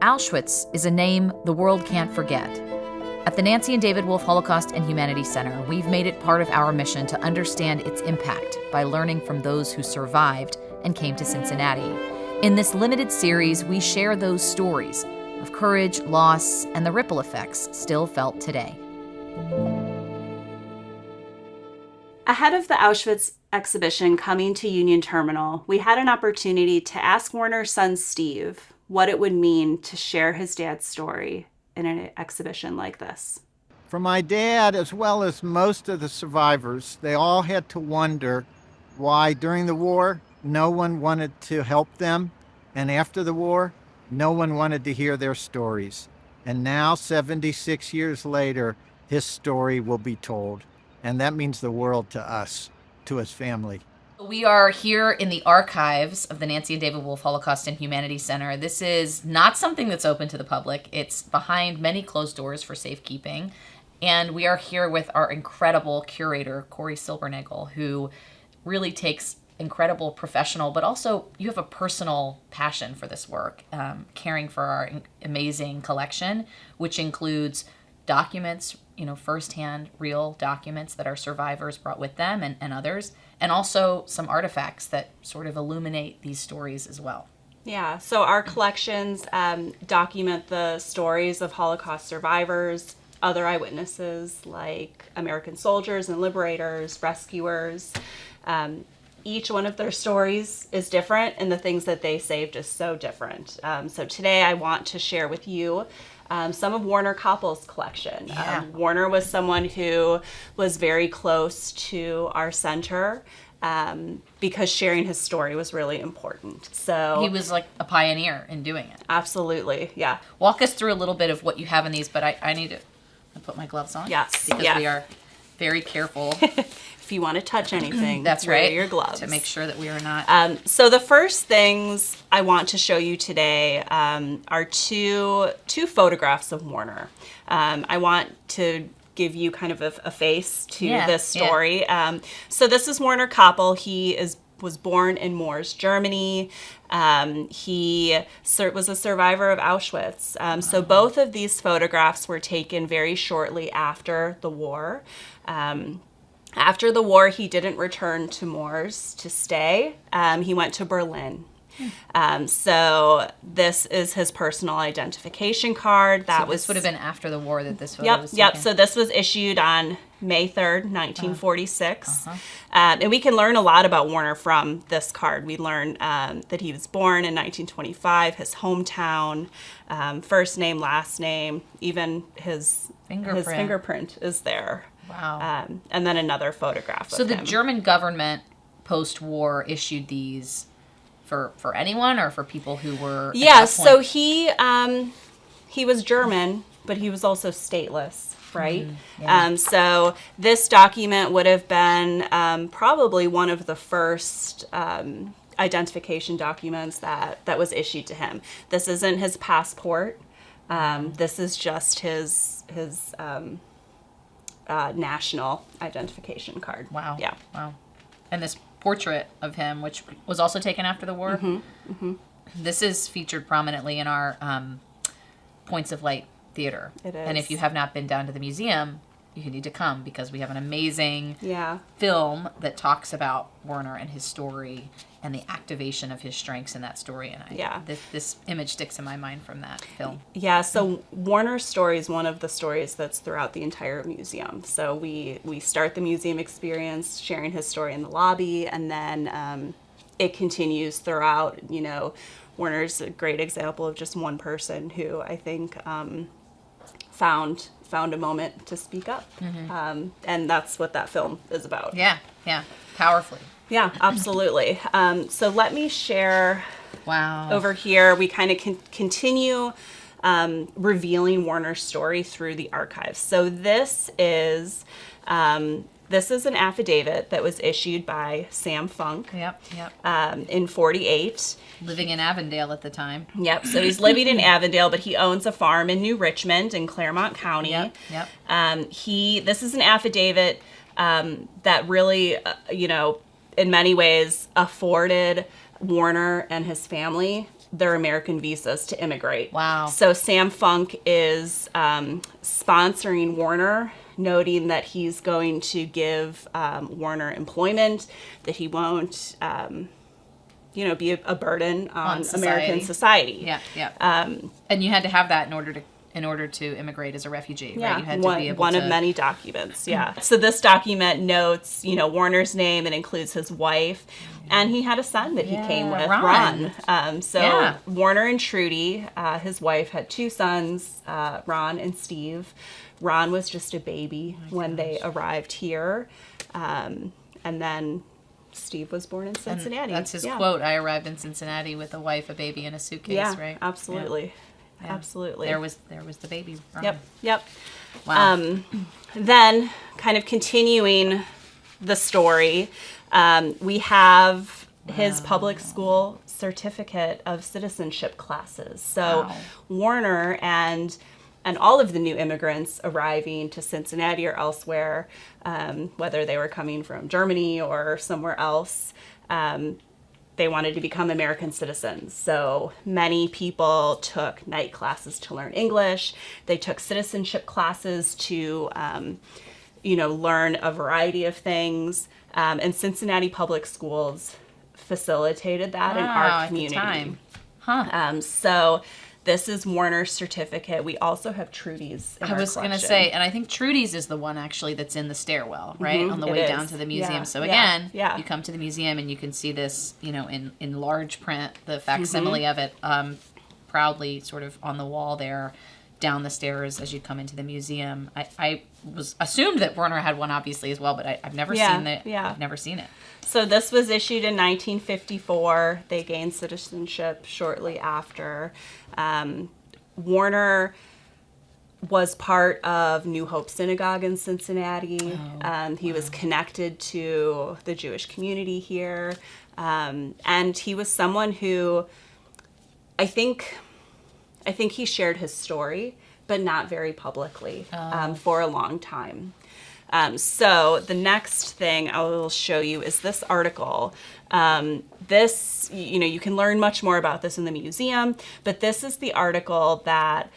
Auschwitz is a name the world can't forget. At the Nancy and David Wolf Holocaust and Humanities Center, we've made it part of our mission to understand its impact by learning from those who survived and came to Cincinnati. In this limited series, we share those stories of courage, loss, and the ripple effects still felt today. Ahead of the Auschwitz exhibition coming to Union Terminal, we had an opportunity to ask Werner's son Steve what it would mean to share his dad's story in an exhibition like this. For my dad, as well as most of the survivors, they all had to wonder why during the war no one wanted to help them, and after the war no one wanted to hear their stories. And now, 76 years later, his story will be told. And that means the world to us, to his family. We are here in the archives of the Nancy and David Wolf Holocaust and Humanities Center. This is not something that's open to the public. It's behind many closed doors for safekeeping. And we are here with our incredible curator, Cori Silbernagel, who really takes incredible professional, but also you have a personal passion for this work, caring for our amazing collection, which includes documents, firsthand, real documents that our survivors brought with them and others, and also some artifacts that sort of illuminate these stories as well. Yeah, so our collections document the stories of Holocaust survivors, other eyewitnesses like American soldiers and liberators, rescuers. Each one of their stories is different, and the things that they saved is so different. So today I want to share with you some of Werner Coppel's collection. Yeah. Werner was someone who was very close to our center because sharing his story was really important. So He was like a pioneer in doing it. absolutely, yeah. Walk us through a little bit of what you have in these, but I need to put my gloves on. Yes, Because yeah. we are very careful. If you want to touch anything, That's wear right. your gloves. To make sure that we are not... So the first things I want to show you today are two photographs of Werner. I want to give you kind of a face to this story. Yeah. So this is Werner Coppel. He was born in Moers, Germany. He was a survivor of Auschwitz. So both of these photographs were taken very shortly after the war. After the war, he didn't return to Moers to stay. He went to Berlin. So this is his personal identification card. This would have been after the war that this photo was taken? Yep. So this was issued on May 3rd, 1946. And we can learn a lot about Werner from this card. We learn that he was born in 1925, his hometown, first name, last name, even his fingerprint is there. Wow. And then another photograph of him. So the German government post-war issued these for anyone or for people who were... Yeah, so he was German, but he was also stateless, right? Yeah. So this document would have been probably one of the first identification documents that was issued to him. This isn't his passport. This is just his national identification card. Wow. Yeah. Wow. And this portrait of him, which was also taken after the war. This is featured prominently in our Points of Light theater. It is. And if you have not been down to the museum, you need to come because we have an amazing Yeah. film that talks about Werner and his story and the activation of his strengths in that story. And this image sticks in my mind from that film. Yeah, so Werner's story is one of the stories that's throughout the entire museum. So we start the museum experience sharing his story in the lobby, and then it continues throughout. Werner's a great example of just one person who I think found a moment to speak up. And that's what that film is about. Yeah, powerfully. Yeah, absolutely. So let me share over here. We kind of continue revealing Werner's story through the archives. So this is an affidavit that was issued by Sam Funk in 48. Living in Avondale at the time. Yep, so he's living in Avondale, but he owns a farm in New Richmond in Claremont County. This is an affidavit that really, in many ways afforded Werner and his family their American visas to immigrate. Wow. So Sam Funk is sponsoring Werner, noting that he's going to give Werner employment, that he won't, be a burden on American society. Yeah, yeah. And you had to have that in order to immigrate as a refugee, Yeah, right? You had to be able one of many documents, yeah. So this document notes, Werner's name and includes his wife, and he had a son that he came with, Ron. Werner and Trudy, his wife, had 2 sons, Ron and Steve. Ron was just a baby when they arrived here, and then Steve was born in Cincinnati. And that's his quote, I arrived in Cincinnati with a wife, a baby, and a suitcase, right? Absolutely. Yeah. Absolutely. There was the baby. Yep. Wow. Then, kind of continuing the story, we have his public school certificate of citizenship classes. So Werner and all of the new immigrants arriving to Cincinnati or elsewhere, whether they were coming from Germany or somewhere else, they wanted to become American citizens. So many people took night classes to learn English. They took citizenship classes to, learn a variety of things. And Cincinnati Public Schools facilitated that in our community. At the time. So this is Werner's certificate. We also have Trudy's in I was going to say, and I think Trudy's is the one actually that's in the stairwell, right? On the way down to the museum. Yeah. So again, you come to the museum and you can see this, in large print, the facsimile of it, proudly sort of on the wall there, down the stairs as you come into the museum. I was assumed that Werner had one obviously as well, but I've never seen it. Yeah. I've never seen it. So this was issued in 1954. They gained citizenship shortly after. Werner was part of New Hope Synagogue in Cincinnati. He was connected to the Jewish community here. And he was someone who I think he shared his story, but not very publicly for a long time. So the next thing I will show you is this article. This, you can learn much more about this in the museum, but this is the article that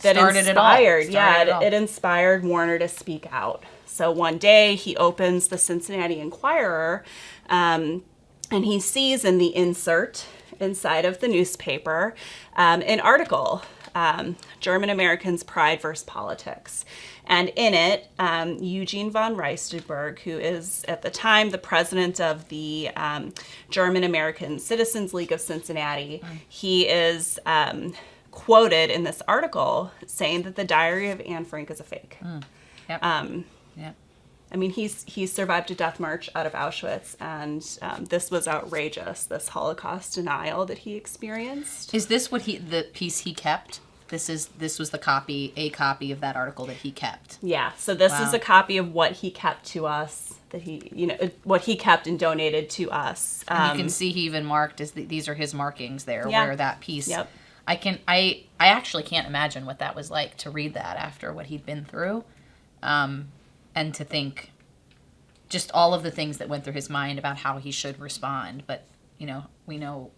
it inspired Werner to speak out. So one day he opens the Cincinnati Enquirer, and he sees in the insert inside of the newspaper an article, German Americans' Pride versus Politics. And in it, Eugene von Reistenberg, who is at the time the president of the German American Citizens League of Cincinnati, he is quoted in this article saying that the Diary of Anne Frank is a fake. Yep. I mean, he survived a death march out of Auschwitz, and this was outrageous, this Holocaust denial that he experienced. Is this the piece he kept? This was a copy of that article that he kept. Yeah. So this is a copy of what he kept to us, what he kept and donated to us. And you can see he even marked these are his markings there, where that piece. Yep. I actually can't imagine what that was like to read that after what he'd been through, and to think just all of the things that went through his mind about how he should respond. But we know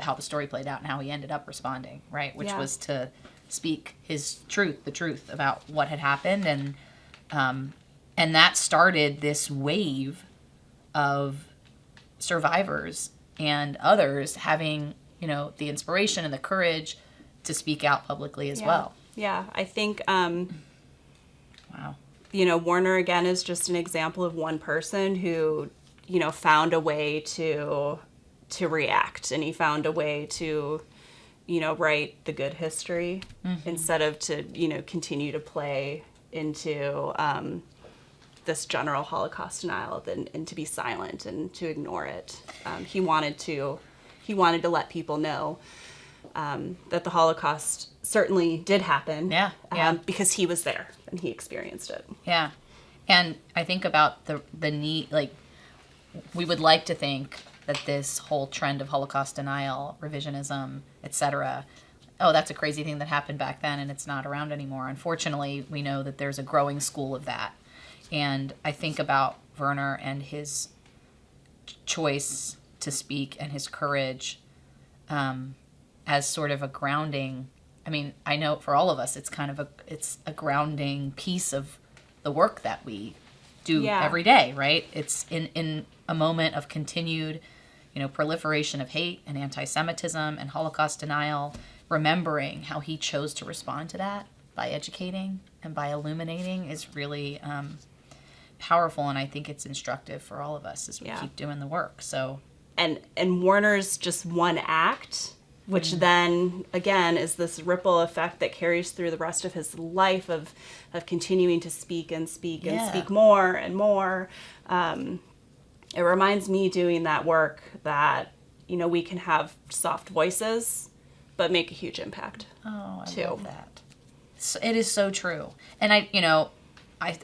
how the story played out and how he ended up responding, right? Which was to speak his truth, the truth about what had happened, and that started this wave of survivors and others having, the inspiration and the courage to speak out publicly as well. Yeah, I think, wow. Werner, again, is just an example of one person who, found a way to react, and he found a way to, write the good history instead of to, continue to play into this general Holocaust denial and to be silent and to ignore it. He wanted to let people know that the Holocaust certainly did happen. Because he was there and he experienced it. Yeah. And I think about the need, we would like to think that this whole trend of Holocaust denial, revisionism, etc., that's a crazy thing that happened back then and it's not around anymore. Unfortunately, we know that there's a growing school of that. And I think about Werner and his choice to speak and his courage as sort of a grounding. I mean, I know for all of us, it's a grounding piece of the work that we do every day, right? It's in a moment of continued, proliferation of hate and anti-Semitism and Holocaust denial, remembering how he chose to respond to that by educating and by illuminating is really powerful, and I think it's instructive for all of us as we keep doing the work. So, and Werner's just one act, which then again is this ripple effect that carries through the rest of his life of continuing to speak and speak and speak more and more. It reminds me doing that work that we can have soft voices, but make a huge impact. Oh, I love that. So, it is so true, and I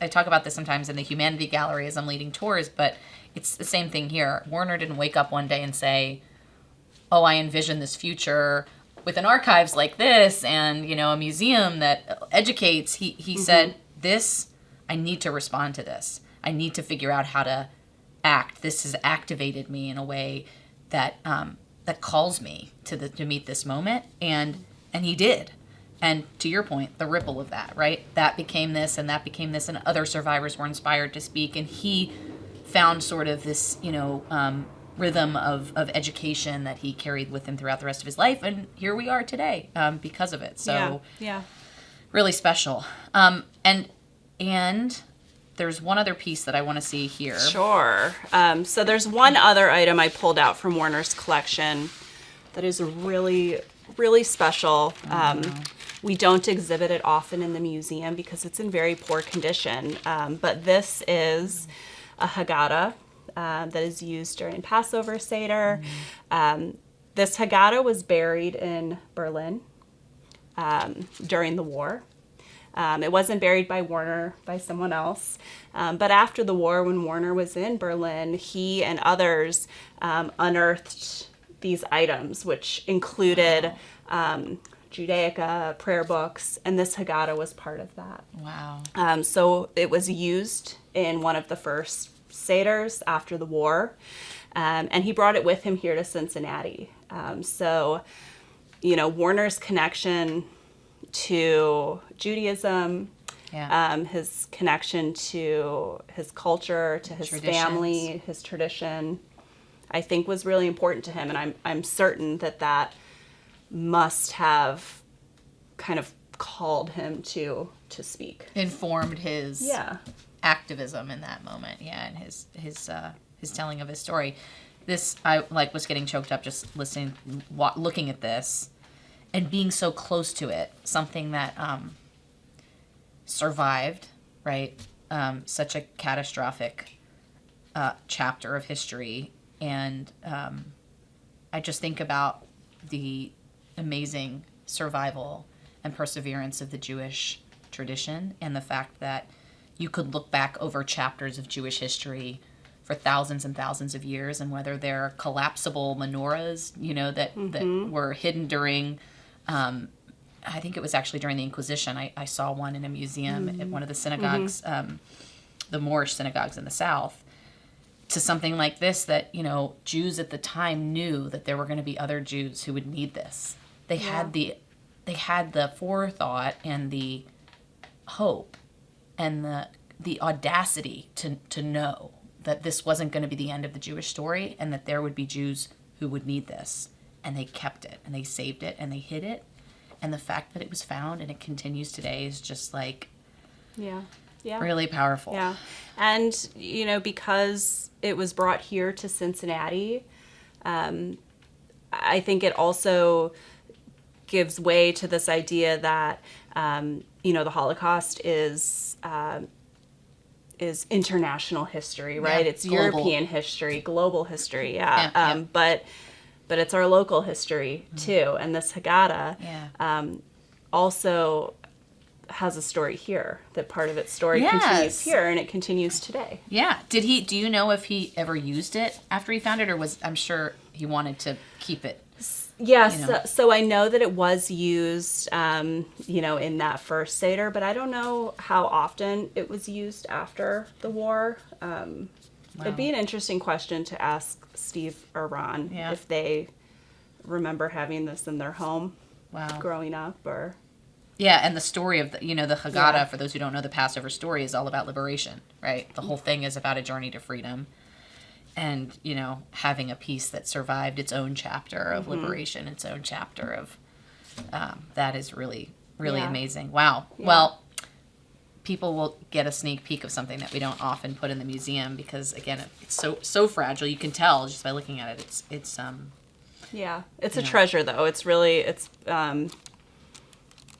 talk about this sometimes in the Humanity Gallery as I'm leading tours, but it's the same thing here. Werner didn't wake up one day and say, oh, I envision this future with an archives like this and, a museum that educates. He said, I need to respond to this. I need to figure out how to act. This has activated me in a way that that calls me to meet this moment. And he did. And to your point, the ripple of that, right? That became this and that became this, and other survivors were inspired to speak. And he found sort of this, rhythm of education that he carried with him throughout the rest of his life. And here we are today because of it. So really special. And there's one other piece that I want to see here. Sure. So there's one other item I pulled out from Werner's collection that is really, really special. We don't exhibit it often in the museum because it's in very poor condition. But this is a Haggadah that is used during Passover Seder. This Haggadah was buried in Berlin during the war. It wasn't buried by Werner, by someone else. But after the war, when Werner was in Berlin, he and others unearthed these items, which included Judaica, prayer books, and this Haggadah was part of that. Wow. So it was used in one of the first Seders after the war, and he brought it with him here to Cincinnati. So, Werner's connection to Judaism, his connection to his culture, to his family, his tradition, I think was really important to him, and I'm certain that must have kind of called him to speak. Informed his activism in that moment, and his telling of his story. This, I was getting choked up just looking at this, and being so close to it. Something that survived, right? Such a catastrophic chapter of history, and I just think about the amazing survival and perseverance of the Jewish tradition, and the fact that you could look back over chapters of Jewish history for thousands and thousands of years, and whether they're collapsible menorahs, that were hidden during, I think it was actually during the Inquisition. I saw one in a museum at one of the synagogues, the Moorish synagogues in the South, to something like this that, Jews at the time knew that there were going to be other Jews who would need this. They had the forethought and the hope and the audacity to know that this wasn't going to be the end of the Jewish story, and that there would be Jews who would need this. And they kept it, and they saved it, and they hid it. And the fact that it was found and it continues today is just really powerful. Yeah. And, because it was brought here to Cincinnati, I think it also gives way to this idea that, the Holocaust is international history, right? Yeah, it's global. European history, global history, Yeah. But it's our local history too. And this Haggadah also has a story here, that part of its story continues here, and it continues today. Yeah. Do you know if he ever used it after he found it, or I'm sure he wanted to keep it? Yes, so I know that it was used, in that first Seder, but I don't know how often it was used after the war. It'd be an interesting question to ask Steve or Ron if they remember having this in their home growing up, or... Yeah, and the story of the Haggadah, for those who don't know the Passover story, is all about liberation, right? The whole thing is about a journey to freedom and, having a piece that survived its own chapter of liberation, its own chapter of, that is really, really amazing. Wow. Yeah. Well, people will get a sneak peek of something that we don't often put in the museum because, again, it's so fragile. You can tell just by looking at it. It's a treasure, though. It's really,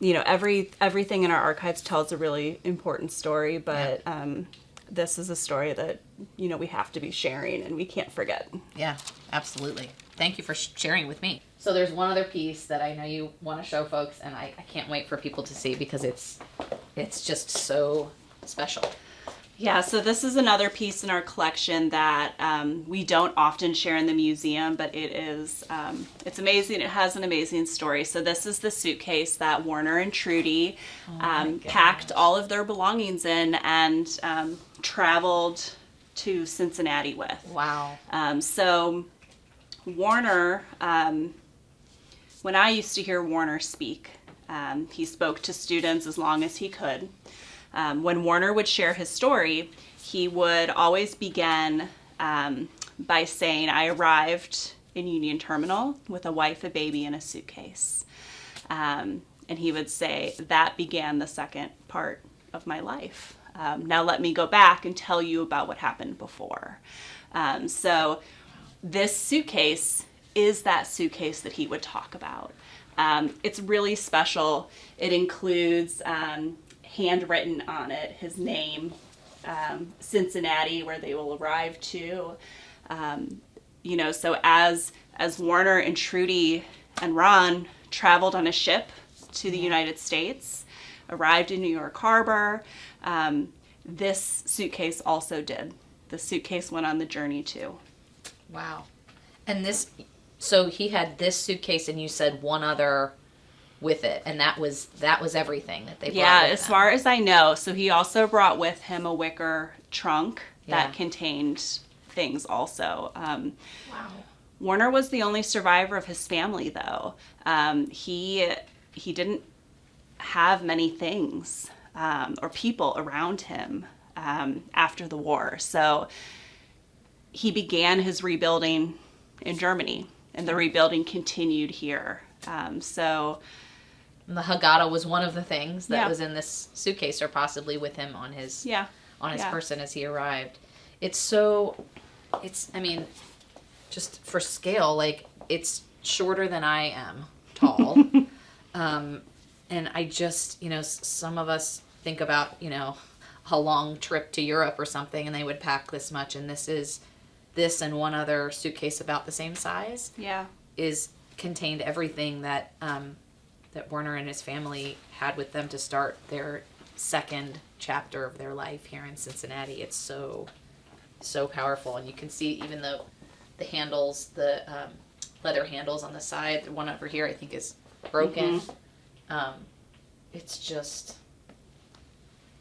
everything in our archives tells a really important story, but this is a story that, we have to be sharing and we can't forget. Yeah, absolutely. Thank you for sharing with me. So there's one other piece that I know you want to show folks, and I can't wait for people to see because it's just so special. Yeah, so this is another piece in our collection that we don't often share in the museum, but it's amazing. It has an amazing story. So this is the suitcase that Werner and Trudy packed all of their belongings in and traveled to Cincinnati with. Wow. So Werner, when I used to hear Werner speak, he spoke to students as long as he could. When Werner would share his story, he would always begin by saying, "I arrived in Union Terminal with a wife, a baby, and a suitcase." And he would say, "That began the second part of my life. Now let me go back and tell you about what happened before." So this suitcase is that suitcase that he would talk about. It's really special. It includes... handwritten on it, his name, Cincinnati, where they will arrive to. So as Werner and Trudy and Ron traveled on a ship to the United States, arrived in New York Harbor, this suitcase also did. The suitcase went on the journey too. Wow. And so he had this suitcase, and you said one other with it, and that was everything that they brought with as them. far as I know. So he also brought with him a wicker trunk that contained things also. Wow. Werner was the only survivor of his family, though. He didn't have many things or people around him after the war. So he began his rebuilding in Germany, and the rebuilding continued here. The Haggadah was one of the things that was in this suitcase, or possibly with him on his person as he arrived. Just for scale, like, it's shorter than I am tall. And I just, some of us think about, a long trip to Europe or something, and they would pack this much, and this and one other suitcase about the same size contained everything that that Werner and his family had with them to start their second chapter of their life here in Cincinnati. It's so powerful, and you can see even the handles, the leather handles on the side. The one over here I think is broken. It's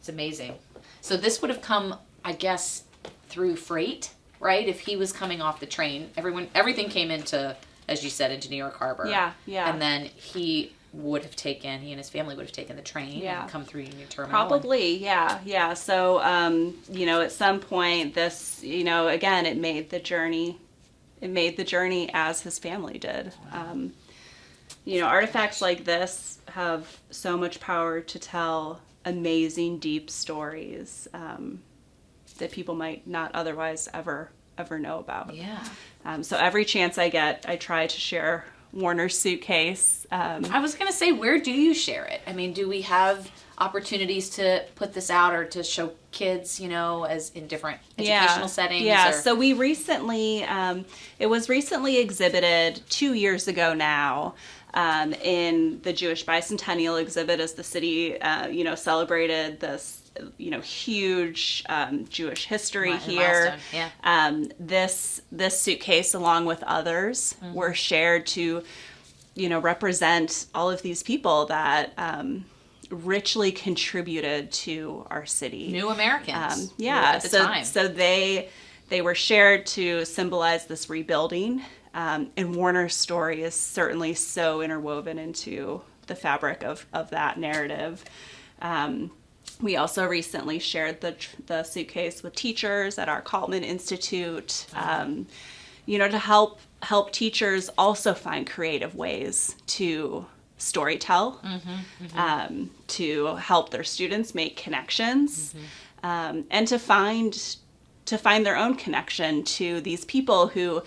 amazing. So this would have come, I guess, through freight, right? If he was coming off the train, everything came into, as you said, into New York Harbor. Yeah. And then he and his family would have taken the train and come through Union Terminal. Probably, yeah. So, at some point, this, again, it made the journey as his family did. Wow. Artifacts like this have so much power to tell amazing, deep stories that people might not otherwise ever know about. Yeah. So every chance I get, I try to share Werner's suitcase. I was going to say, where do you share it? I mean, do we have opportunities to put this out or to show kids, as in different educational settings? Yeah, so we recently, it was recently exhibited 2 years ago now in the Jewish Bicentennial exhibit as the city, celebrated this huge Jewish history here. This suitcase, along with others, were shared to, represent all of these people that richly contributed to our city. New Americans. At the time. So they they were shared to symbolize this rebuilding. And Werner's story is certainly so interwoven into the fabric of that narrative. We also recently shared the suitcase with teachers at our Kaltman Institute, to help teachers also find creative ways to storytell, to help their students make connections, and to find their own connection to these people who,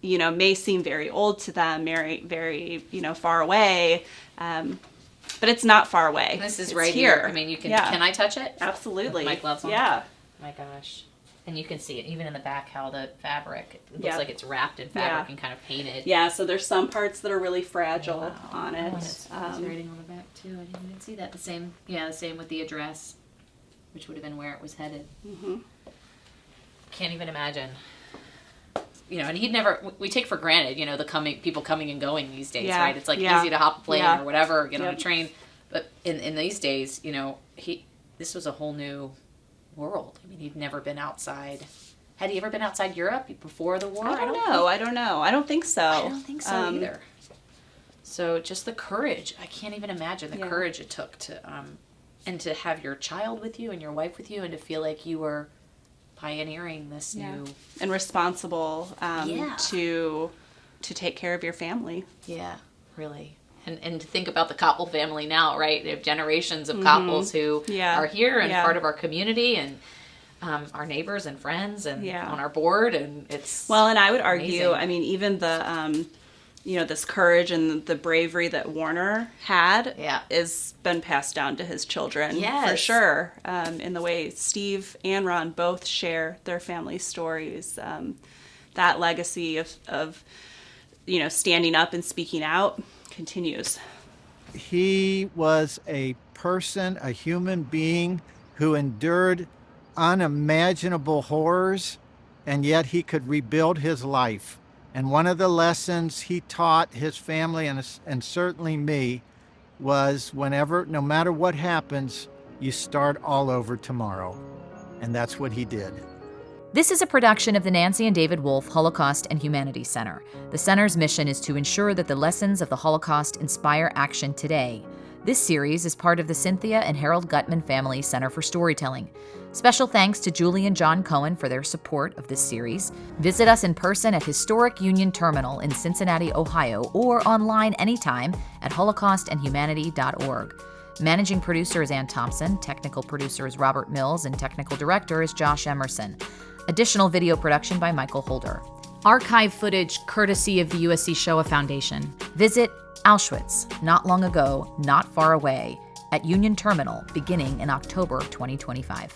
may seem very old to them, very, far away. But it's not far away. This is it's right here. I mean, you can. Yeah. Can I touch it? Absolutely. With my gloves on. Yeah. My gosh. And you can see it even in the back how the fabric, it looks like it's wrapped in fabric and kind of painted. Yeah, so there's some parts that are really fragile on it. It's writing on the back too. I didn't even see that. The same with the address, which would have been where it was headed. Can't even imagine. And he'd never, we take for granted, people coming and going these days, right? It's like easy to hop a plane or whatever, get on a train. But in these days, this was a whole new world. I mean, he'd never been outside. Had he ever been outside Europe before the war? I don't know. I don't think so. I don't think so either. So just the courage. I can't even imagine the courage it took to, and to have your child with you and your wife with you and to feel like you were pioneering this new and responsible to take care of your family. Yeah, really. And to think about the Coppel family now, right? They have generations of Coppels who are here and part of our community and our neighbors and friends and on our board, and it's and I would argue, I mean, even the this courage and the bravery that Werner had is been passed down to his children for sure. In the way Steve and Ron both share their family stories, that legacy of standing up and speaking out continues. He was a person, a human being who endured unimaginable horrors, and yet he could rebuild his life. And one of the lessons he taught his family and certainly me was no matter what happens, you start all over tomorrow. And that's what he did. This is a production of the Nancy and David Wolf Holocaust and Humanities Center. The center's mission is to ensure that the lessons of the Holocaust inspire action today. This series is part of the Cynthia and Harold Gutman Family Center for Storytelling. Special thanks to Julie and John Cohen for their support of this series. Visit us in person at Historic Union Terminal in Cincinnati, Ohio, or online anytime at holocaustandhumanity.org. Managing producer is Ann Thompson, technical producer is Robert Mills, and technical director is Josh Emerson. Additional video production by Michael Holder. Archive footage courtesy of the USC Shoah Foundation. Visit Auschwitz, not long ago, not far away, at Union Terminal, beginning in October 2025.